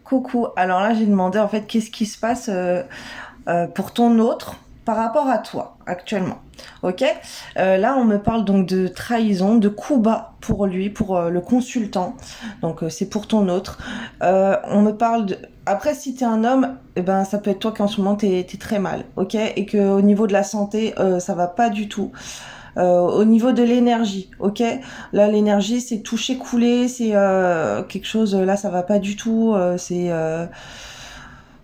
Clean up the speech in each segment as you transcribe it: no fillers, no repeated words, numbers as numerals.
Coucou, alors là j'ai demandé en fait qu'est-ce qui se passe pour ton autre par rapport à toi actuellement. Ok. Là on me parle donc de trahison, de coup bas pour lui, pour le consultant. Donc c'est pour ton autre. On me parle de... Après si t'es un homme, eh ben, ça peut être toi qui en ce moment t'es très mal. Ok. Et que au niveau de la santé ça va pas du tout. Au niveau de l'énergie, ok. Là, l'énergie, c'est toucher, couler, c'est quelque chose. Là, ça va pas du tout.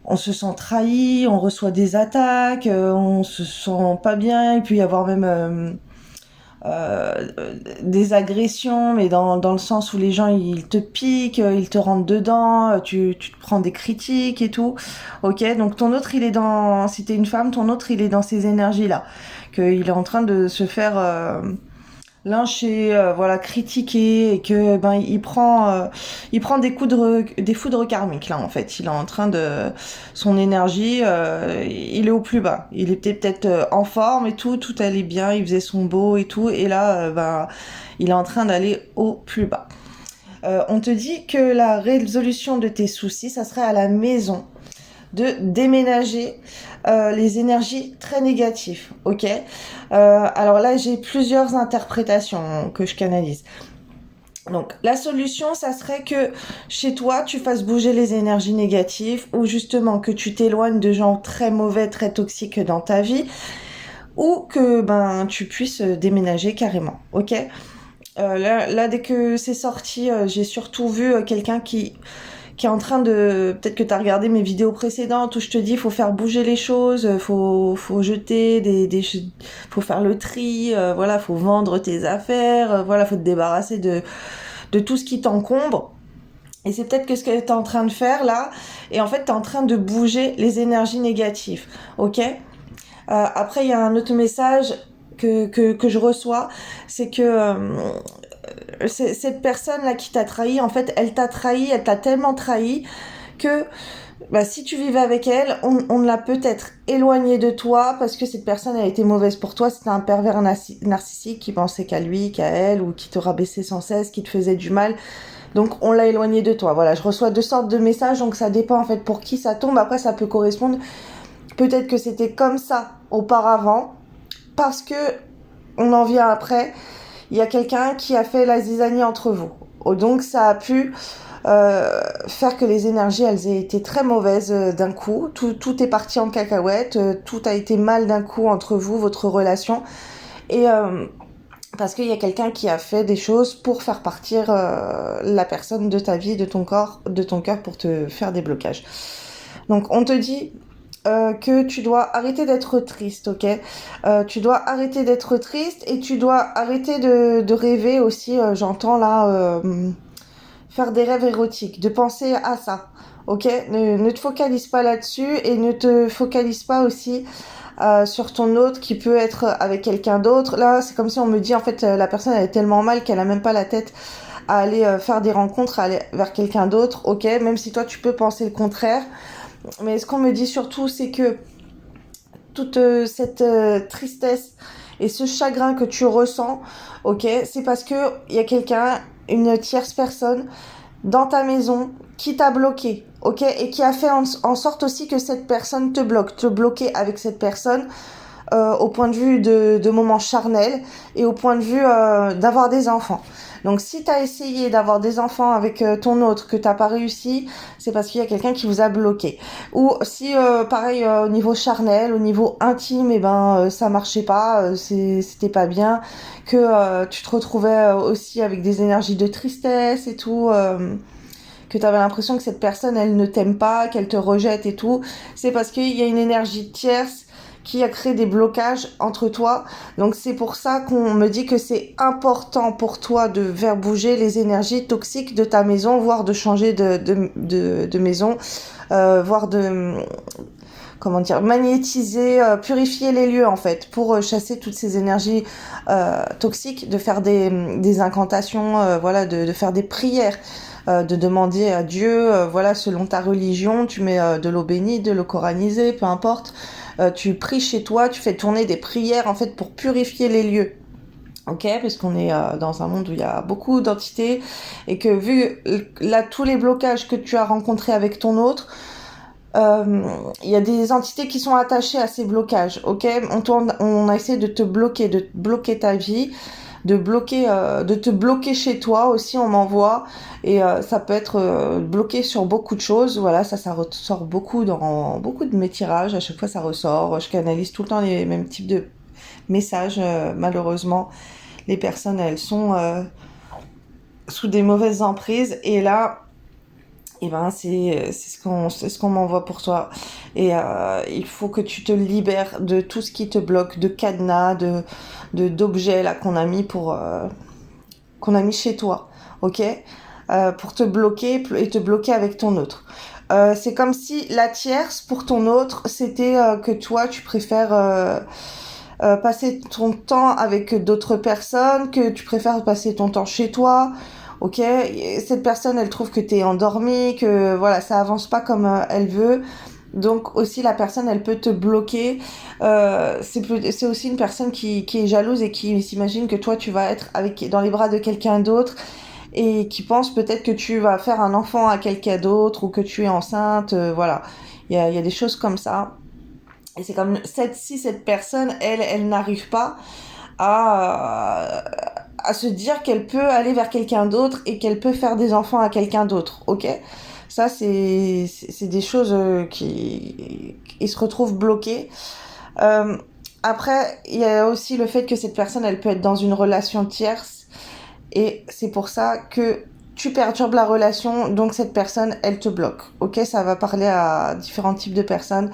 On se sent trahi, on reçoit des attaques, on se sent pas bien. Il peut y avoir même euh, des agressions, mais dans le sens où les gens ils te piquent, ils te rentrent dedans, tu te prends des critiques et tout. Ok, donc ton autre il est dans, si t'es une femme, ton autre il est dans ces énergies là, qu'il est en train de se faire lyncher, voilà, critiquer, et que ben il prend des foudres karmiques là en fait. Il est en train de son énergie, il est au plus bas. Il était peut-être en forme et tout allait bien, il faisait son beau et tout, et là ben il est en train d'aller au plus bas. On te dit que la résolution de tes soucis, ça serait à la maison, de déménager les énergies très négatives, ok. Alors là, j'ai plusieurs interprétations que je canalise. Donc la solution, ça serait que chez toi, tu fasses bouger les énergies négatives, ou justement que tu t'éloignes de gens très mauvais, très toxiques dans ta vie, ou que ben tu puisses déménager carrément, ok. Là, dès que c'est sorti, j'ai surtout vu quelqu'un qui est en train de... Peut-être que tu as regardé mes vidéos précédentes où je te dis faut faire bouger les choses, faut jeter faut faire le tri, voilà, faut vendre tes affaires, voilà, faut te débarrasser de tout ce qui t'encombre. Et c'est peut-être que ce que tu es en train de faire là, et en fait tu es en train de bouger les énergies négatives, ok. Après il y a un autre message que je reçois, c'est que cette personne là qui t'a trahi, en fait elle t'a trahi, elle t'a tellement trahi que bah, si tu vivais avec elle, on l'a peut-être éloignée de toi parce que cette personne a été mauvaise pour toi. C'était un pervers narcissique qui pensait qu'à lui, qu'à elle, ou qui te rabaissait sans cesse, qui te faisait du mal. Donc on l'a éloignée de toi. Voilà, je reçois deux sortes de messages, donc ça dépend en fait pour qui ça tombe. Après, ça peut correspondre. Peut-être que c'était comme ça auparavant parce que on en vient après. Il y a quelqu'un qui a fait la zizanie entre vous. Donc ça a pu faire que les énergies elles aient été très mauvaises d'un coup. Tout est parti en cacahuète, tout a été mal d'un coup entre vous, votre relation. Et parce qu'il y a quelqu'un qui a fait des choses pour faire partir la personne de ta vie, de ton corps, de ton cœur, pour te faire des blocages. Donc on te dit que tu dois arrêter d'être triste, ok. Tu dois arrêter d'être triste et tu dois arrêter de rêver aussi, j'entends là, faire des rêves érotiques, de penser à ça, ok. Ne te focalise pas là-dessus et ne te focalise pas aussi sur ton autre qui peut être avec quelqu'un d'autre. Là, c'est comme si on me dit en fait la personne elle est tellement mal qu'elle a même pas la tête à aller faire des rencontres, à aller vers quelqu'un d'autre, ok. Même si toi tu peux penser le contraire. Mais ce qu'on me dit surtout, c'est que toute cette tristesse et ce chagrin que tu ressens, ok, c'est parce que il y a quelqu'un, une tierce personne, dans ta maison qui t'a bloqué, ok, et qui a fait en sorte aussi que cette personne te bloquer avec cette personne au point de vue de moments charnels et au point de vue d'avoir des enfants. Donc si t'as essayé d'avoir des enfants avec ton autre, que t'as pas réussi, c'est parce qu'il y a quelqu'un qui vous a bloqué. Ou si pareil au niveau charnel, au niveau intime, et ben ça marchait pas, c'était pas bien, que tu te retrouvais aussi avec des énergies de tristesse et tout. Que tu avais l'impression que cette personne, elle ne t'aime pas, qu'elle te rejette et tout, c'est parce qu'il y a une énergie tierce qui a créé des blocages entre toi. Donc c'est pour ça qu'on me dit que c'est important pour toi de faire bouger les énergies toxiques de ta maison, voire de changer de maison, voire de... comment dire, magnétiser, purifier les lieux en fait, pour chasser toutes ces énergies toxiques, de faire des incantations, voilà, de faire des prières, de demander à Dieu, voilà, selon ta religion, tu mets de l'eau bénite, de l'eau coranisée, peu importe, tu pries chez toi, tu fais tourner des prières en fait pour purifier les lieux. ok, parce qu'on est dans un monde où il y a beaucoup d'entités et que vu là tous les blocages que tu as rencontrés avec ton autre, il y a des entités qui sont attachées à ces blocages, ok. On a essayé de te bloquer ta vie, de te bloquer chez toi aussi, on m'envoie, et ça peut être bloqué sur beaucoup de choses. Voilà, ça ressort beaucoup dans beaucoup de mes tirages. À chaque fois, ça ressort. Je canalise tout le temps les mêmes types de messages. Malheureusement, les personnes, elles sont sous des mauvaises emprises, et là, et ben c'est ce qu'on m'envoie pour toi. Et il faut que tu te libères de tout ce qui te bloque, de cadenas, d'objets là qu'on a mis chez toi, ok, pour te bloquer et te bloquer avec ton autre. C'est comme si la tierce pour ton autre, c'était que toi tu préfères passer ton temps avec d'autres personnes, que tu préfères passer ton temps chez toi. Ok, cette personne, elle trouve que t'es endormi, que voilà, ça avance pas comme elle veut. Donc aussi la personne, elle peut te bloquer. C'est aussi une personne qui est jalouse et qui s'imagine que toi, tu vas être dans les bras de quelqu'un d'autre, et qui pense peut-être que tu vas faire un enfant à quelqu'un d'autre, ou que tu es enceinte. Voilà, il y a des choses comme ça. Et c'est comme si cette personne, elle n'arrive pas à, à se dire qu'elle peut aller vers quelqu'un d'autre et qu'elle peut faire des enfants à quelqu'un d'autre, ok. Ça, c'est des choses qui se retrouvent bloquées. Euh, Après, il y a aussi le fait que cette personne, elle peut être dans une relation tierce, et c'est pour ça que tu perturbes la relation, donc cette personne, elle te bloque, ok. Ça va parler à différents types de personnes.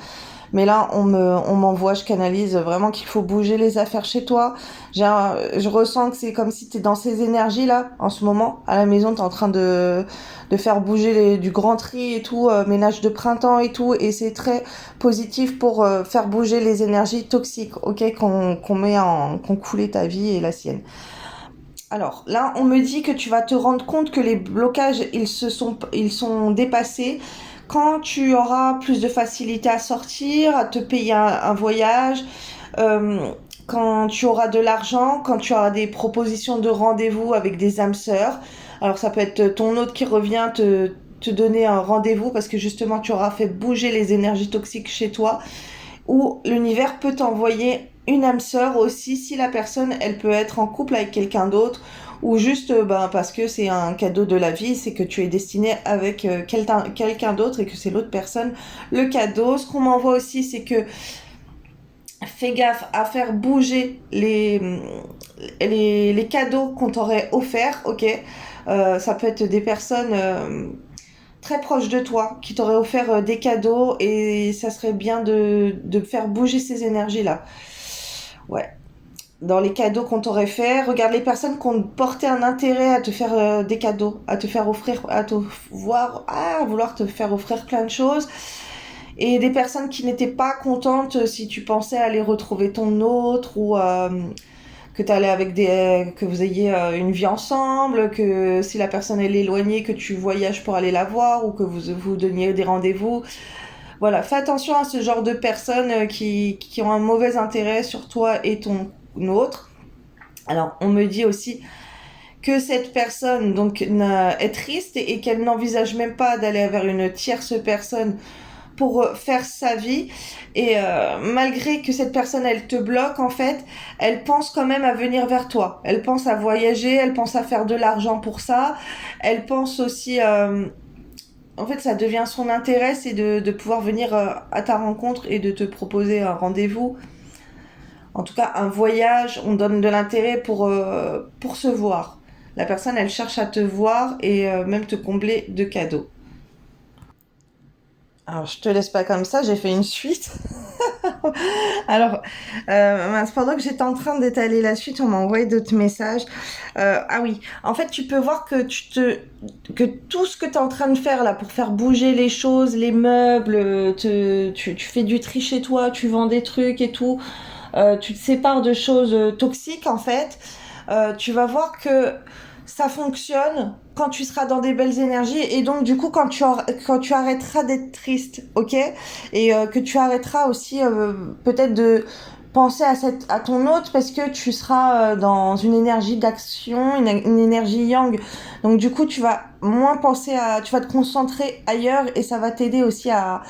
Mais là, on m'envoie, je canalise vraiment qu'il faut bouger les affaires chez toi. Je ressens que c'est comme si t'es dans ces énergies-là, en ce moment. À la maison, t'es en train de faire bouger du grand tri et tout, ménage de printemps et tout. Et c'est très positif pour faire bouger les énergies toxiques, ok, qu'on coulait ta vie et la sienne. Alors là, on me dit que tu vas te rendre compte que les blocages, ils sont dépassés quand tu auras plus de facilité à sortir, à te payer un voyage, quand tu auras de l'argent, quand tu auras des propositions de rendez-vous avec des âmes sœurs. Alors ça peut être ton hôte qui revient te donner un rendez-vous parce que justement tu auras fait bouger les énergies toxiques chez toi, ou l'univers peut t'envoyer une âme sœur aussi si la personne, elle peut être en couple avec quelqu'un d'autre, ou juste parce que c'est un cadeau de la vie, c'est que tu es destiné avec quelqu'un d'autre et que c'est l'autre personne le cadeau. Ce qu'on m'envoie aussi, c'est que fais gaffe à faire bouger les cadeaux qu'on t'aurait offerts, ok. Ça peut être des personnes très proches de toi qui t'auraient offert des cadeaux, et ça serait bien de faire bouger ces énergies-là. Ouais. Dans les cadeaux qu'on t'aurait fait, regarde les personnes qui ont porté un intérêt à te faire des cadeaux, à te faire offrir, à vouloir te faire offrir plein de choses, et des personnes qui n'étaient pas contentes si tu pensais aller retrouver ton autre, ou que t'allais avec que vous ayez une vie ensemble, que si la personne elle est éloignée, que tu voyages pour aller la voir, ou que vous donniez des rendez-vous. Voilà, fais attention à ce genre de personnes qui ont un mauvais intérêt sur toi et ton autre. Alors, on me dit aussi que cette personne donc est triste, et qu'elle n'envisage même pas d'aller vers une tierce personne pour faire sa vie, et malgré que cette personne elle te bloque, en fait elle pense quand même à venir vers toi, elle pense à voyager, elle pense à faire de l'argent pour ça, elle pense aussi en fait ça devient son intérêt, c'est de pouvoir venir à ta rencontre et de te proposer un rendez-vous, en tout cas un voyage. On donne de l'intérêt pour se voir. La personne elle cherche à te voir et même te combler de cadeaux. Alors, je te laisse pas comme ça, j'ai fait une suite. Alors, pendant que j'étais en train d'étaler la suite, on m'a envoyé d'autres messages. Ah oui, en fait, tu peux voir que que tout ce que tu es en train de faire là pour faire bouger les choses, les meubles, tu fais du tri chez toi, tu vends des trucs et tout, tu te sépares de choses toxiques en fait. Tu vas voir que ça fonctionne quand tu seras dans des belles énergies, et donc du coup quand tu arrêteras d'être triste, ok, et que tu arrêteras aussi peut-être penser à ton autre parce que tu seras dans une énergie d'action, une énergie yang. Donc du coup, tu vas moins tu vas te concentrer ailleurs et ça va t'aider aussi à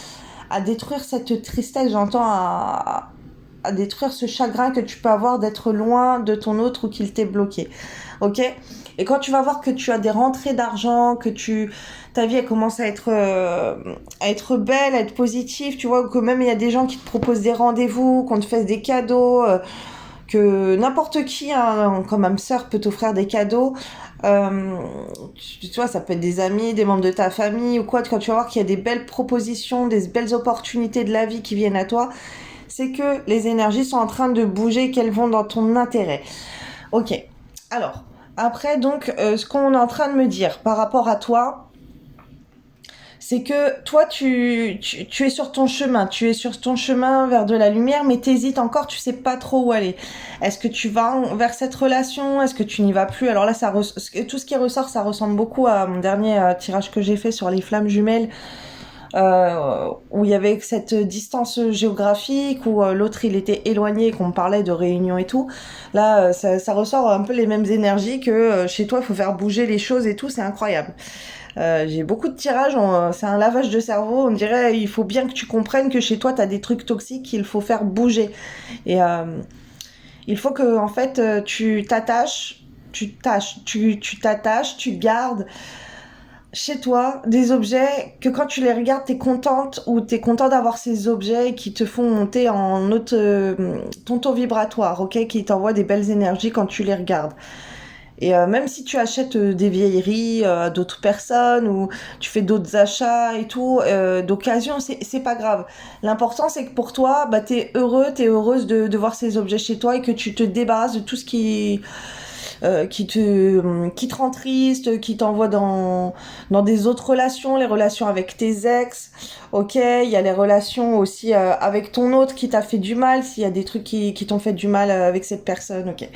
détruire cette tristesse, à détruire ce chagrin que tu peux avoir d'être loin de ton autre ou qu'il t'ait bloqué. Ok? Et quand tu vas voir que tu as des rentrées d'argent, ta vie elle commence à être belle, à être positive, tu vois, ou que même il y a des gens qui te proposent des rendez-vous, qu'on te fasse des cadeaux, que n'importe qui, hein, comme âme sœur, peut t'offrir des cadeaux. Tu vois, ça peut être des amis, des membres de ta famille ou quoi. Quand tu vas voir qu'il y a des belles propositions, des belles opportunités de la vie qui viennent à toi, c'est que les énergies sont en train de bouger, qu'elles vont dans ton intérêt. Ok. Alors, après, donc, ce qu'on est en train de me dire par rapport à toi, c'est que toi, tu es sur ton chemin. Tu es sur ton chemin vers de la lumière, mais t'hésites encore, tu sais pas trop où aller. Est-ce que tu vas vers cette relation? Est-ce que tu n'y vas plus? Alors là, tout ce qui ressort, ça ressemble beaucoup à mon dernier tirage que j'ai fait sur les flammes jumelles. Où il y avait cette distance géographique, où l'autre il était éloigné, qu'on me parlait de réunion et tout. Là, ça ressort un peu les mêmes énergies que chez toi, il faut faire bouger les choses et tout, c'est incroyable. J'ai beaucoup de tirages, c'est un lavage de cerveau. On dirait, il faut bien que tu comprennes que chez toi, t'as des trucs toxiques qu'il faut faire bouger. Et il faut que, en fait, tu t'attaches, tu gardes chez toi des objets que quand tu les regardes, t'es contente ou t'es content d'avoir ces objets qui te font monter en ton taux vibratoire, ok, qui t'envoient des belles énergies quand tu les regardes. Et même si tu achètes des vieilleries à d'autres personnes ou tu fais d'autres achats et tout, d'occasion, c'est pas grave. L'important, c'est que pour toi, bah, t'es heureuse de voir ces objets chez toi et que tu te débarrasses de tout ce qui te rend triste, qui t'envoie dans des autres relations, les relations avec tes ex, ok, il y a les relations aussi avec ton autre qui t'a fait du mal, s'il y a des trucs qui t'ont fait du mal avec cette personne, ok.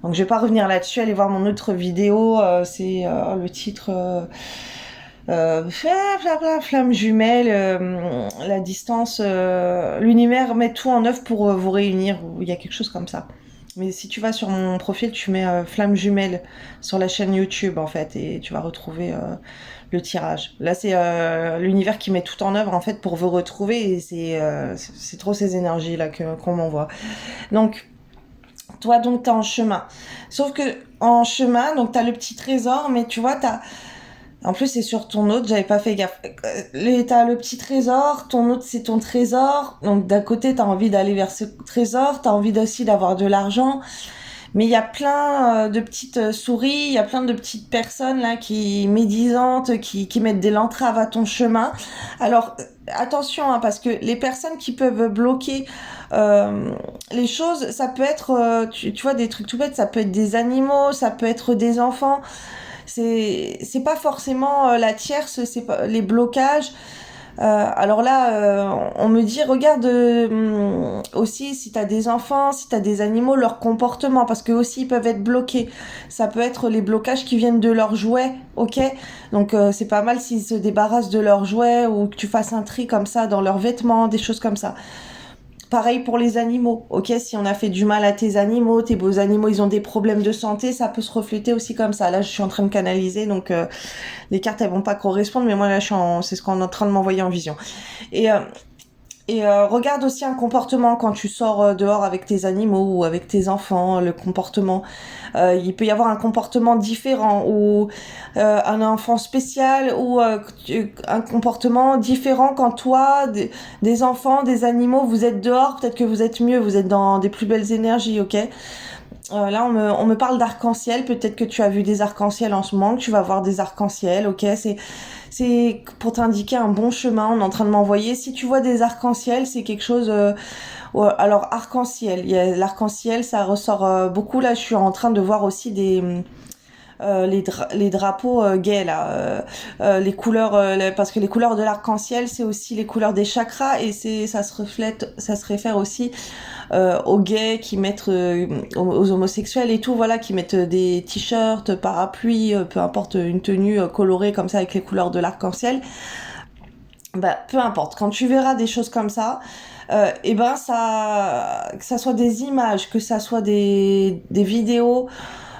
Donc je vais pas revenir là-dessus, allez voir mon autre vidéo, c'est le titre flamme jumelle, la distance, l'univers met tout en œuvre pour vous réunir, il y a quelque chose comme ça. Mais si tu vas sur mon profil, tu mets flamme jumelle sur la chaîne YouTube en fait et tu vas retrouver le tirage. Là c'est l'univers qui met tout en œuvre en fait pour vous retrouver et c'est trop ces énergies là qu'on m'envoie. Donc toi donc t'es en chemin. Sauf que en chemin donc t'as le petit trésor mais tu vois en plus, c'est sur ton autre, j'avais pas fait gaffe. T'as le petit trésor, ton autre, c'est ton trésor. Donc, d'un côté, t'as envie d'aller vers ce trésor, t'as envie aussi d'avoir de l'argent. Mais il y a plein de petites souris, il y a plein de petites personnes là qui médisantes, qui mettent des entraves à ton chemin. Alors, attention, hein, parce que les personnes qui peuvent bloquer les choses, ça peut être, tu vois, des trucs tout bêtes, ça peut être des animaux, ça peut être des enfants. C'est pas forcément la tierce, c'est pas les blocages. Alors là, on me dit, regarde aussi si t'as des enfants, si t'as des animaux, leur comportement, parce que aussi ils peuvent être bloqués. Ça peut être les blocages qui viennent de leurs jouets, ok. Donc c'est pas mal s'ils se débarrassent de leurs jouets ou que tu fasses un tri comme ça dans leurs vêtements, des choses comme ça. Pareil pour les animaux, ok? Si on a fait du mal à tes animaux, tes beaux animaux, ils ont des problèmes de santé, ça peut se refléter aussi comme ça. Là, je suis en train de canaliser, donc les cartes, elles vont pas correspondre, mais moi, là, c'est ce qu'on est en train de m'envoyer en vision. Et, regarde aussi un comportement quand tu sors dehors avec tes animaux ou avec tes enfants, le comportement. Il peut y avoir un comportement différent ou un enfant spécial ou un comportement différent quand toi, des enfants, des animaux, vous êtes dehors, peut-être que vous êtes mieux, vous êtes dans des plus belles énergies, ok? Là, on me parle d'arc-en-ciel. Peut-être que tu as vu des arcs-en-ciel en ce moment, que tu vas voir des arcs-en-ciel, ok? C'est pour t'indiquer un bon chemin. On est en train de m'envoyer. Si tu vois des arcs-en-ciel, c'est quelque chose. Alors arc-en-ciel, l'arc-en-ciel, ça ressort beaucoup. Là, je suis en train de voir aussi les drapeaux gays là, les couleurs, parce que les couleurs de l'arc-en-ciel, c'est aussi les couleurs des chakras et ça se réfère aussi aux gays qui mettent, aux homosexuels et tout, voilà, qui mettent des t-shirts, parapluies, peu importe, une tenue colorée comme ça avec les couleurs de l'arc-en-ciel. Bah, peu importe. Quand tu verras des choses comme ça, et ben ça, que ça soit des images, que ça soit des vidéos,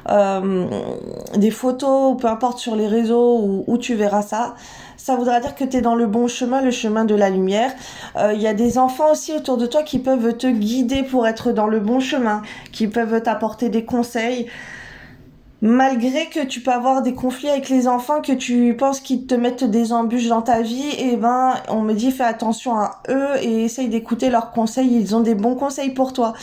euh, des photos, ou peu importe sur les réseaux où tu verras ça, ça voudra dire que tu es dans le bon chemin, le chemin de la lumière. Il y a des enfants aussi autour de toi qui peuvent te guider pour être dans le bon chemin, qui peuvent t'apporter des conseils. Malgré que tu peux avoir des conflits avec les enfants, que tu penses qu'ils te mettent des embûches dans ta vie, et ben on me dit fais attention à eux et essaye d'écouter leurs conseils, ils ont des bons conseils pour toi.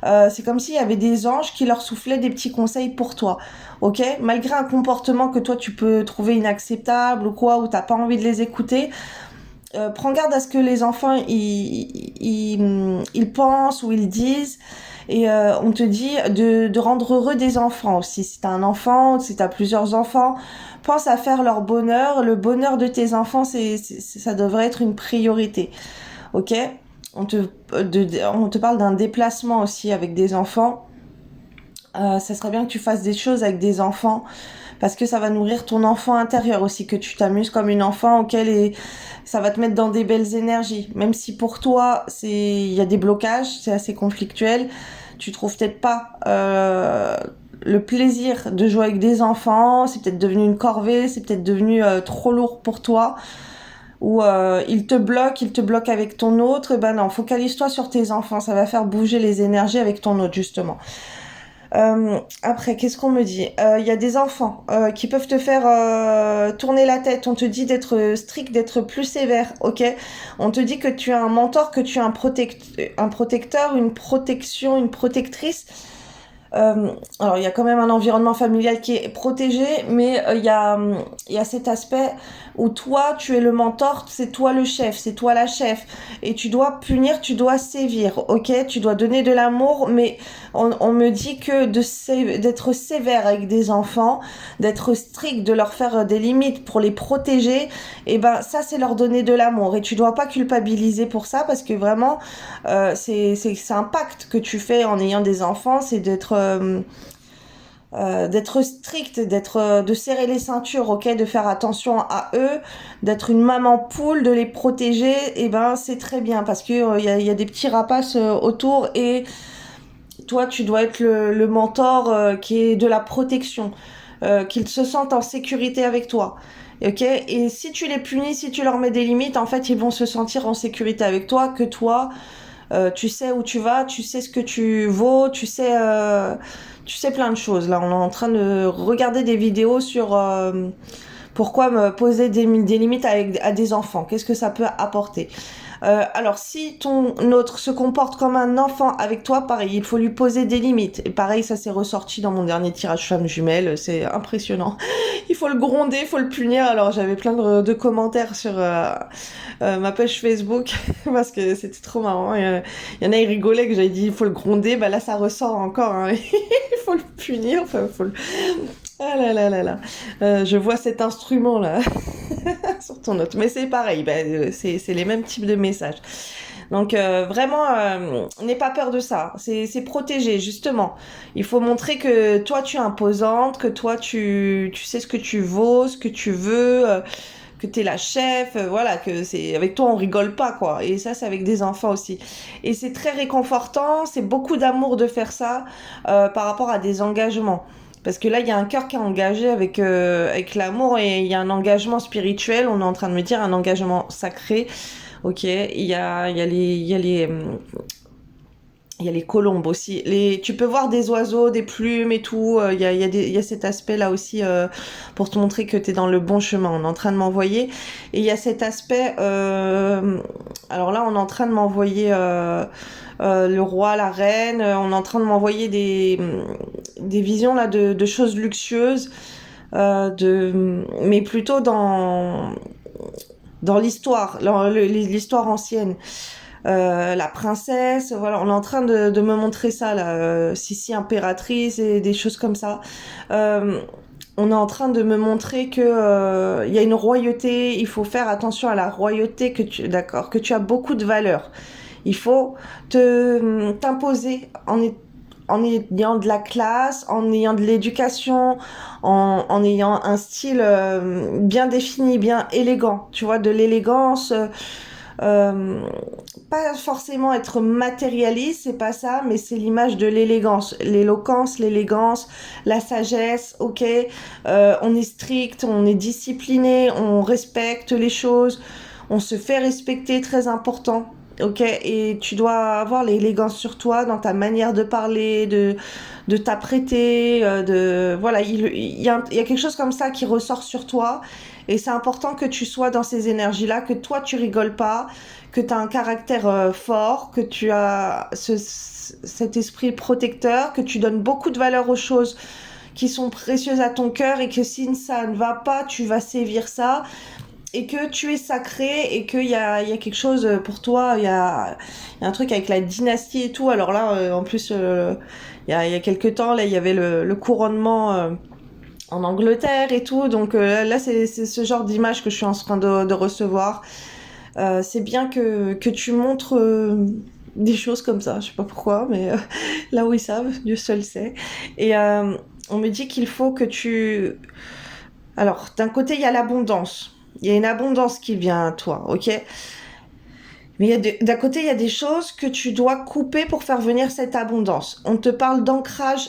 C'est comme s'il y avait des anges qui leur soufflaient des petits conseils pour toi, ok? Malgré un comportement que toi tu peux trouver inacceptable ou quoi, ou t'as pas envie de les écouter, prends garde à ce que les enfants ils pensent ou ils disent. Et on te dit de rendre heureux des enfants aussi. Si t'as un enfant, si t'as plusieurs enfants, pense à faire leur bonheur. Le bonheur de tes enfants, ça devrait être une priorité. Ok? On te, on te parle d'un déplacement aussi avec des enfants. Ça serait bien que tu fasses des choses avec des enfants parce que ça va nourrir ton enfant intérieur aussi, que tu t'amuses comme une enfant auquel ça va te mettre dans des belles énergies. Même si pour toi, il y a des blocages, c'est assez conflictuel, tu trouves peut-être pas le plaisir de jouer avec des enfants, c'est peut-être devenu une corvée, c'est peut-être devenu trop lourd pour toi, ou il te bloque avec ton autre. Ben non, focalise-toi sur tes enfants, ça va faire bouger les énergies avec ton autre justement. Après, qu'est-ce qu'on me dit? Il y a des enfants qui peuvent te faire tourner la tête. On te dit d'être strict, d'être plus sévère, ok? On te dit que tu as un mentor, que tu as un protecteur, une protection, une protectrice. Alors il y a quand même un environnement familial qui est protégé, mais il y a cet aspect où toi tu es le mentor, c'est toi le chef, c'est toi la chef, et tu dois punir, tu dois sévir, ok? Tu dois donner de l'amour, mais on me dit que d'être sévère avec des enfants, d'être strict, de leur faire des limites pour les protéger, et ben ça c'est leur donner de l'amour, et tu dois pas culpabiliser pour ça parce que vraiment c'est un pacte que tu fais en ayant des enfants, c'est d'être strict, de serrer les ceintures, ok, de faire attention à eux, d'être une maman poule, de les protéger, et ben c'est très bien parce que y a des petits rapaces autour et toi tu dois être le mentor qui est de la protection, qu'ils se sentent en sécurité avec toi. Ok, et si tu les punis, si tu leur mets des limites, en fait, ils vont se sentir en sécurité avec toi, que toi, tu sais où tu vas, tu sais ce que tu vaux, tu sais plein de choses. Là, on est en train de regarder des vidéos sur pourquoi me poser des limites à des enfants. Qu'est-ce que ça peut apporter? Alors, si ton autre se comporte comme un enfant avec toi, pareil, il faut lui poser des limites. Et pareil, ça s'est ressorti dans mon dernier tirage femme jumelle. C'est impressionnant. Il faut le gronder, il faut le punir. Alors, j'avais plein de commentaires sur ma page Facebook parce que c'était trop marrant. Il y en a, ils rigolaient que j'avais dit il faut le gronder. Bah là, ça ressort encore. Hein. Il faut le punir. Enfin, faut le... Ah là là là là. Je vois cet instrument là sur ton note. Mais c'est pareil, c'est les mêmes types de messages. Donc vraiment, n'aie pas peur de ça. C'est protégé, justement. Il faut montrer que toi, tu es imposante, que toi, tu sais ce que tu vaux, ce que tu veux, que t'es la chef, voilà, que c'est avec toi, on rigole pas, quoi. Et ça, c'est avec des enfants aussi. Et c'est très réconfortant, c'est beaucoup d'amour de faire ça par rapport à des engagements. Parce que là, il y a un cœur qui est engagé avec l'amour et il y a un engagement spirituel. On est en train de me dire un engagement sacré. Ok, il y a les colombes aussi. Tu peux voir des oiseaux, des plumes et tout. Il y a cet aspect-là aussi pour te montrer que tu es dans le bon chemin. On est en train de m'envoyer. Et il y a cet aspect... alors là, on est en train de m'envoyer le roi, la reine. On est en train de m'envoyer des visions là de choses luxueuses. Mais plutôt dans l'histoire, l'histoire ancienne. La princesse, voilà, on est en train de me montrer ça là, Sissi impératrice et des choses comme ça. On est en train de me montrer que il y a une royauté, il faut faire attention à la royauté d'accord, que tu as beaucoup de valeur. Il faut t'imposer en ayant de la classe, en ayant de l'éducation, en ayant un style bien défini, bien élégant, tu vois, de l'élégance. euh, pas forcément être matérialiste, c'est pas ça, mais c'est l'image de l'élégance, l'éloquence, l'élégance, la sagesse, ok. On est strict, on est discipliné, on respecte les choses, on se fait respecter, très important. Ok, et tu dois avoir l'élégance sur toi dans ta manière de parler, de t'apprêter, voilà, il y a quelque chose comme ça qui ressort sur toi, et c'est important que tu sois dans ces énergies-là, que toi tu rigoles pas, que tu as un caractère fort, que tu as cet esprit protecteur, que tu donnes beaucoup de valeur aux choses qui sont précieuses à ton cœur, et que si ça ne va pas, tu vas sévir ça, et que tu es sacré, et qu'il y a quelque chose pour toi, il y a un truc avec la dynastie et tout. Alors là, en plus, il y a quelques temps, là, il y avait le couronnement en Angleterre et tout, donc là, c'est ce genre d'image que je suis en train de recevoir. C'est bien que tu montres des choses comme ça, je sais pas pourquoi, mais là où ils savent, Dieu seul sait. Et on me dit qu'il faut que tu... Alors, d'un côté, il y a l'abondance. Il y a une abondance qui vient à toi, ok? Mais d'un côté, il y a des choses que tu dois couper pour faire venir cette abondance. On te parle d'ancrage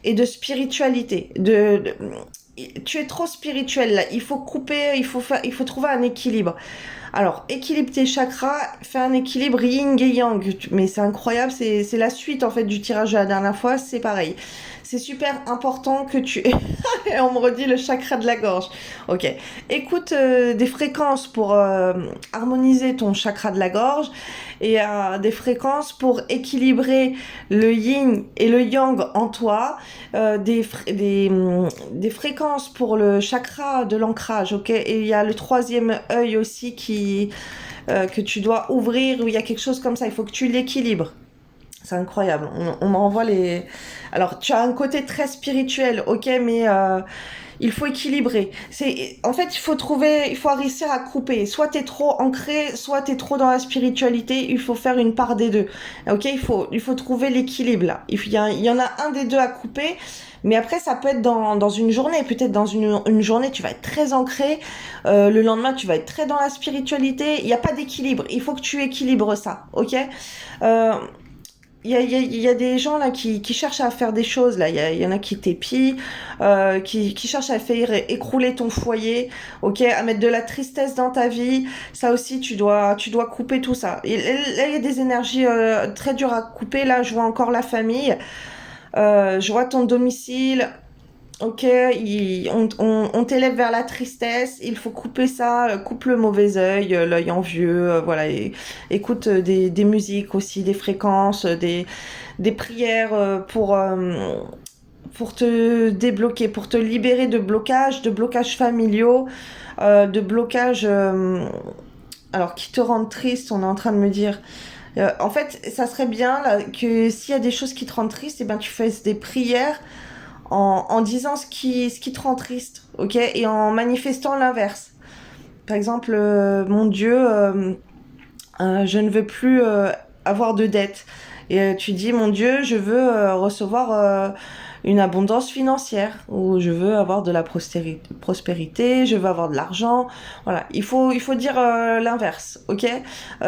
et de spiritualité. Tu es trop spirituel là. Il faut couper, il faut trouver un équilibre. Alors, équilibre tes chakras, fais un équilibre yin et yang. Mais c'est incroyable, c'est la suite en fait du tirage de la dernière fois, c'est pareil. C'est super important que tu... Et on me redit le chakra de la gorge. Ok. Écoute des fréquences pour harmoniser ton chakra de la gorge, et des fréquences pour équilibrer le yin et le yang en toi, des fréquences pour le chakra de l'ancrage, ok. Et il y a le troisième œil aussi que tu dois ouvrir, où il y a quelque chose comme ça, il faut que tu l'équilibres. C'est incroyable. On m'envoie les... Alors, tu as un côté très spirituel, ok, mais il faut équilibrer. En fait, il faut réussir à couper. Soit t'es trop ancré, soit t'es trop dans la spiritualité. Il faut faire une part des deux. Ok, il faut trouver l'équilibre là. Il y en a un des deux à couper. Mais après, ça peut être dans une journée. Peut-être dans une journée, tu vas être très ancré. Le lendemain, tu vas être très dans la spiritualité. Il n'y a pas d'équilibre. Il faut que tu équilibres ça. Ok. Euh, il y a des gens là qui cherchent à faire des choses là. Il y en a qui t'épient, qui cherchent à faire écrouler ton foyer, ok, à mettre de la tristesse dans ta vie. Ça aussi, tu dois couper tout ça. Et là, il y a des énergies très dures à couper. Là, je vois encore la famille, je vois ton domicile. Ok, on t'élève vers la tristesse, il faut couper ça, coupe le mauvais œil, l'œil envieux, voilà, et écoute des musiques aussi, des fréquences, des prières pour te débloquer, pour te libérer de blocages familiaux, de blocages alors qui te rendent triste, on est en train de me dire. En fait, ça serait bien là, que s'il y a des choses qui te rendent triste, et ben tu fasses des prières en disant ce qui te rend triste, ok, et en manifestant l'inverse. Par exemple, mon Dieu, je ne veux plus avoir de dettes. Et tu dis, mon Dieu, je veux recevoir une abondance financière, ou je veux avoir de la prospérité, je veux avoir de l'argent. Voilà, il faut dire l'inverse, ok.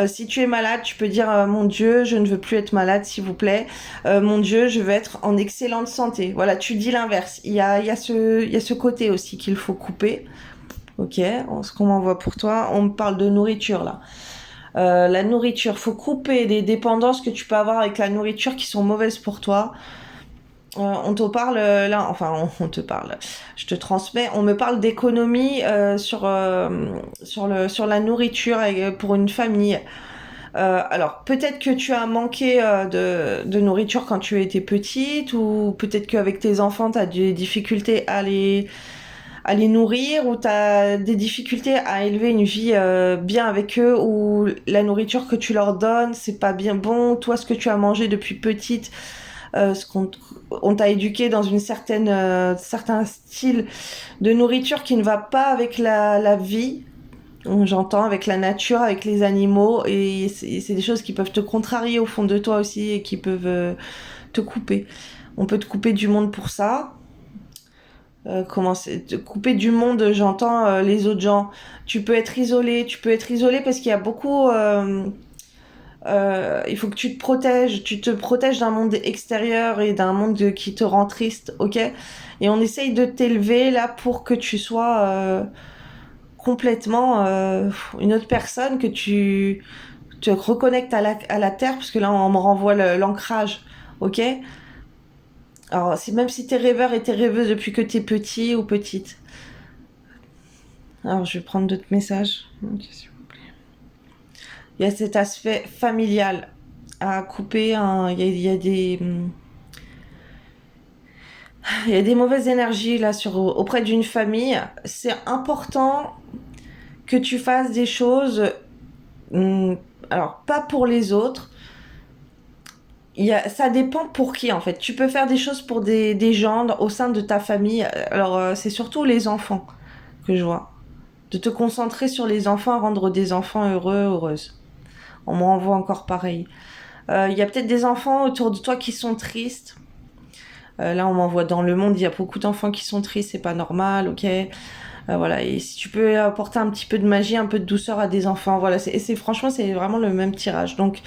Si tu es malade, tu peux dire, mon Dieu, je ne veux plus être malade, s'il vous plaît. Mon Dieu, je veux être en excellente santé. Voilà, tu dis l'inverse. Il y a ce côté aussi qu'il faut couper. Ok, ce qu'on m'envoie pour toi, on me parle de nourriture là. La nourriture, faut couper des dépendances que tu peux avoir avec la nourriture qui sont mauvaises pour toi. On te parle là, enfin on te parle, je te transmets, on me parle d'économie sur la nourriture pour une famille. Alors peut-être que tu as manqué de nourriture quand tu étais petite, ou peut-être qu'avec tes enfants tu as des difficultés à les nourrir, ou tu as des difficultés à élever une vie bien avec eux, ou la nourriture que tu leur donnes, c'est pas bien bon. Toi, ce que tu as mangé depuis petite, on t'a éduqué dans une certain style de nourriture qui ne va pas avec la vie. J'entends avec la nature, avec les animaux, et c'est des choses qui peuvent te contrarier au fond de toi aussi, et qui peuvent te couper. On peut te couper du monde pour ça. comment c'est, te couper du monde, j'entends les autres gens. Tu peux être isolé parce qu'il y a beaucoup. Il faut que tu te protèges d'un monde extérieur et d'un monde qui te rend triste, ok? Et on essaye de t'élever là pour que tu sois complètement une autre personne, que tu te reconnectes à la terre, parce que là on me renvoie l'ancrage, ok? Alors même si t'es rêveur et t'es rêveuse depuis que t'es petit ou petite. Alors je vais prendre d'autres messages. Ok, s'il vous plaît. Il y a cet aspect familial à couper, hein. Il y a des mauvaises énergies là auprès d'une famille. C'est important que tu fasses des choses, hum, alors pas pour les autres. Ça dépend pour qui en fait. Tu peux faire des choses pour des gens au sein de ta famille. Alors c'est surtout les enfants que je vois. De te concentrer sur les enfants, rendre des enfants heureux, heureuses. On me renvoie encore pareil. Il y a peut-être des enfants autour de toi qui sont tristes. Là, on m'envoie dans le monde, il y a beaucoup d'enfants qui sont tristes, c'est pas normal, ok. Voilà, et si tu peux apporter un petit peu de magie, un peu de douceur à des enfants, voilà, franchement, c'est vraiment le même tirage. Donc,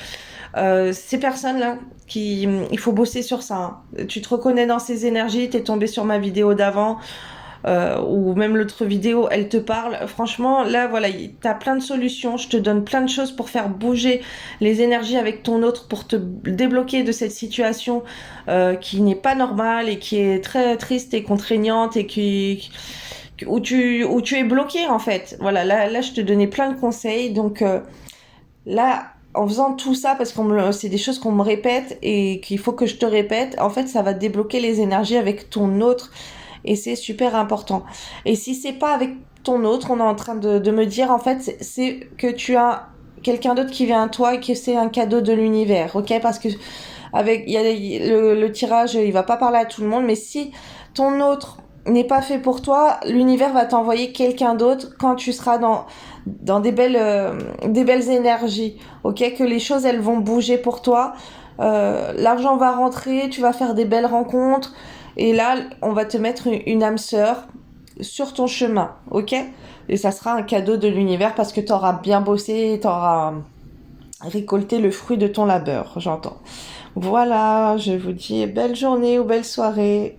ces personnes-là, il faut bosser sur ça, hein. Tu te reconnais dans ces énergies, t'es tombé sur ma vidéo d'avant, ou même l'autre vidéo, elle te parle. Franchement, là, voilà, t'as plein de solutions. Je te donne plein de choses pour faire bouger les énergies avec ton autre, pour te débloquer de cette situation qui n'est pas normale et qui est très triste et contraignante et où tu es bloqué en fait. Voilà, là, je te donnais plein de conseils. Donc là, en faisant tout ça, parce que c'est des choses qu'on me répète et qu'il faut que je te répète, en fait, ça va débloquer les énergies avec ton autre. Et c'est super important. Et si c'est pas avec ton autre, on est en train de me dire, en fait, c'est que tu as quelqu'un d'autre qui vient à toi et que c'est un cadeau de l'univers, ok? Parce que le tirage, il va pas parler à tout le monde, mais si ton autre n'est pas fait pour toi, l'univers va t'envoyer quelqu'un d'autre quand tu seras dans des belles énergies, ok? Que les choses, elles vont bouger pour toi. L'argent va rentrer, tu vas faire des belles rencontres. Et là, on va te mettre une âme sœur sur ton chemin, ok? Et ça sera un cadeau de l'univers parce que tu auras bien bossé, tu auras récolté le fruit de ton labeur, j'entends. Voilà, je vous dis belle journée ou belle soirée.